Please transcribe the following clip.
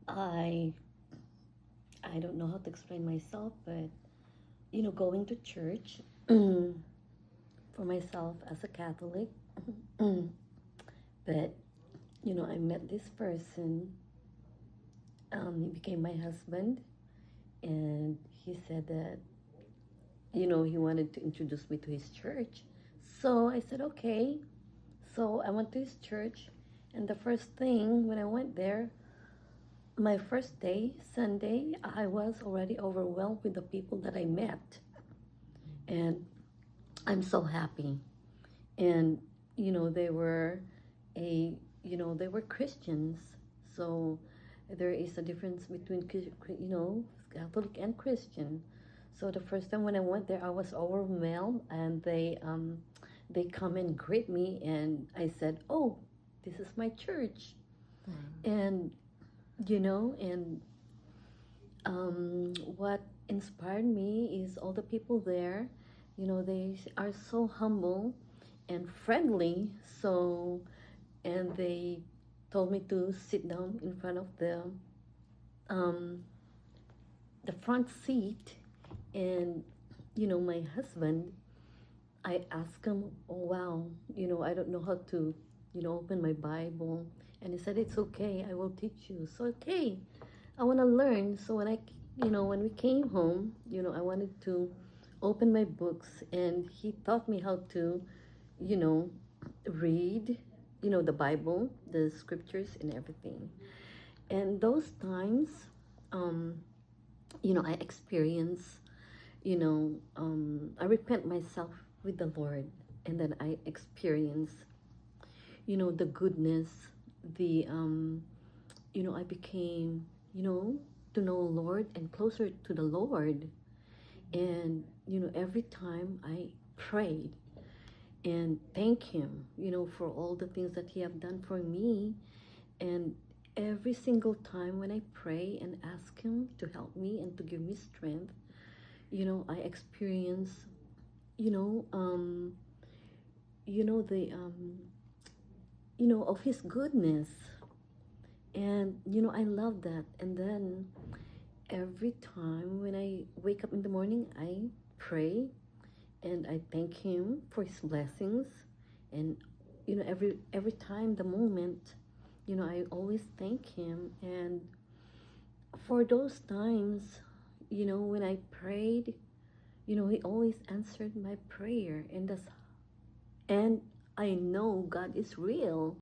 I I don't know how to explain myself, but going to church for myself as a Catholic, but I met this person. He became my husband, and he said that he wanted to introduce me to his church. So I said okay. So I went to his church, and the first thing when I went there, my first day, Sunday, I was already overwhelmed with the people that I met. And I'm so happy. And, they were they were Christians. So there is a difference between, Catholic and Christian. So the first time when I went there, I was overwhelmed, and they come and greet me, and I said, "Oh, this is my church." And and what inspired me is all the people there. They are so humble and friendly. So, and they told me to sit down in front of um, the front seat. And my husband, I asked him, "Oh wow, I don't know how to, open my Bible." And he said, "It's okay. I will teach you." So okay, I want to learn. So when we came home, I wanted to open my books, and he taught me how to, you know, read, the Bible, the scriptures, and everything. And those times, um, I experience, I repent myself with the Lord, and then I experience, the goodness, the I became, to know Lord and closer to the Lord. And, every time I prayed and thank Him, for all the things that He have done for me. And every single time when I pray and ask Him to help me and to give me strength, I experience, you know, um, the, of His goodness. And, I love that. And then every time when I wake up in the morning, I pray and I thank Him for His blessings. And every time, the moment, I always thank Him. And for those times, when I prayed, He always answered my prayer. And I know God is real.